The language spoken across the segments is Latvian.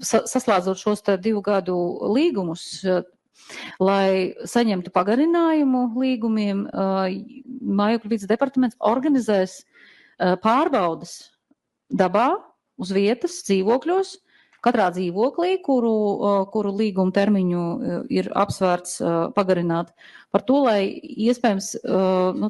saslēdzot šos 2 gadu līgumus, lai saņemtu pagarinājumu līgumiem, Mājokļu vides departaments organizēs pārbaudas dabā, uz vietas, dzīvokļos, katrā dzīvoklī, kuru līguma termiņu ir apsvērts pagarināt, par to, lai iespējams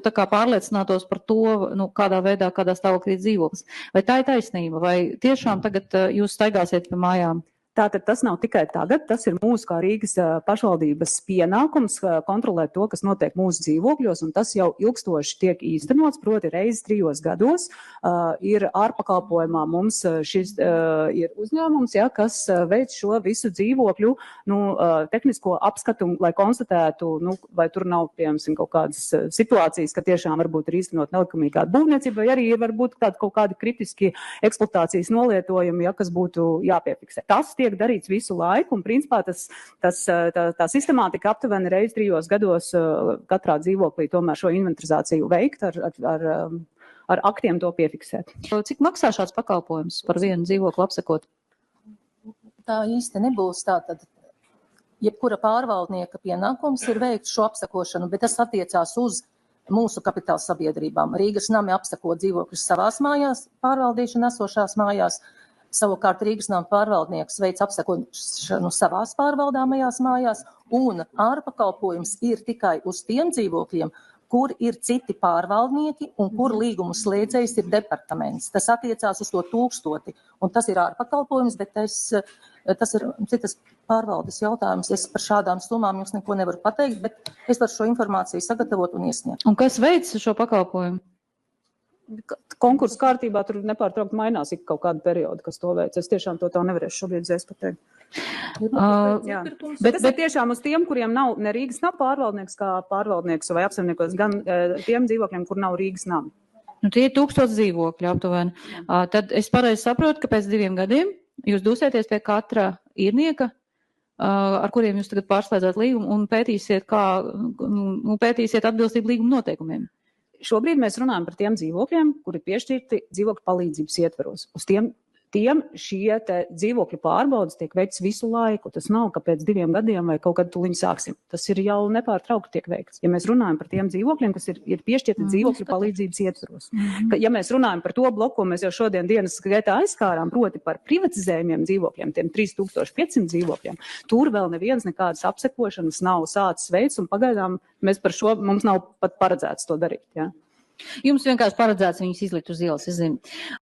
tā kā pārliecinātos par to, kādā veidā, kādā stāvoklī dzīvoklis. Vai tā ir taisnība? Vai tiešām tagad jūs staigāsiet pa mājām? Tātad tas nav tikai tagad, tas ir mūsu kā Rīgas pašvaldības pienākums kontrolēt to, kas notiek mūsu dzīvokļos, un tas jau ilgstoši tiek īstenots, proti reizes 3 gados. Ir ārpakalpojumā mums šis ir uzņēmums, kas veic šo visu dzīvokļu tehnisko apskatu, lai konstatētu, vai tur nav, piemēram, kaut kādas situācijas, ka tiešām varbūt ir īstenot nelikumīgā būvniecība, vai arī ir varbūt kaut kādi kritiski eksploatācijas nolietojumi, kas būtu jāpiefiksē. Tas tiek darīts visu laiku, un principā tā sistemātika aptuveni reiz 3 gados katrā dzīvoklī tomēr šo inventarizāciju veikt, ar aktiem to piefiksēt. Cik maksā šāds pakalpojums par vienu dzīvokli apsekot? Tā īsti nebūs tātad. Jebkura pārvaldnieka pienākums ir veikt šo apsekošanu, bet tas attiecās uz mūsu kapitāla sabiedrībām. Rīgas nami apseko dzīvokļus savās mājās, pārvaldīšana esošās mājās. Savukārt Rīgas nama pārvaldnieks veic apsekošanu savās pārvaldāmajās mājās, un ārpakalpojums ir tikai uz tiem dzīvokļiem, kur ir citi pārvaldnieki un kur līgumu slēdzējs ir departaments. Tas attiecās uz to 1000, un tas ir ārpakalpojums, bet tas ir citas pārvaldes jautājums. Es par šādām summām jums neko nevaru pateikt, bet es varu šo informāciju sagatavot un iesniegt. Un kas veic šo pakalpojumu? Konkursu kārtībā tur nepārtraukt mainās ik kaut kādu periodu, kas to veic. Es tiešām to tev nevarēšu šobrīd pateikt. Bet tiešām uz tiem, kuriem nav ne Rīgas nama pārvaldnieks, kā pārvaldnieks vai apsaimniekos, gan tiem dzīvokļiem, kur nav Rīgas nama. Tie ir 1000 dzīvokļi aptuveni. Tad es pareizi saprotu, ka pēc 2 gadiem jūs dosieties pie katra īrnieka, ar kuriem jūs tagad pārslēdzat līgumu un pētīsiet atbilstību līguma noteikumiem. Šobrīd mēs runājam par tiem dzīvokļiem, kuri piešķirti dzīvokļu palīdzības ietveros. Uz tiem šie dzīvokļu pārbaudas tiek veikts visu laiku. Tas nav, ka pēc 2 gadiem vai kaut kad tuliņ sāksim. Tas ir jau nepārtraukti tiek veikts. Ja mēs runājam par tiem dzīvokļiem, kas ir piešķirti dzīvokļu palīdzības ietveros. Ja mēs runājam par to bloku, ko mēs jau šodien dienas gaitā aizskārām, proti par privatizējumiem dzīvokļiem, tiem 3500 dzīvokļiem, tur vēl neviens nekādas apsekošanas nav sācis veids, un pagaidām mums nav pat paredzēts to darīt. Ja? Jums vienkārši paredzēts viņus izlikt uz ielas, es zinu.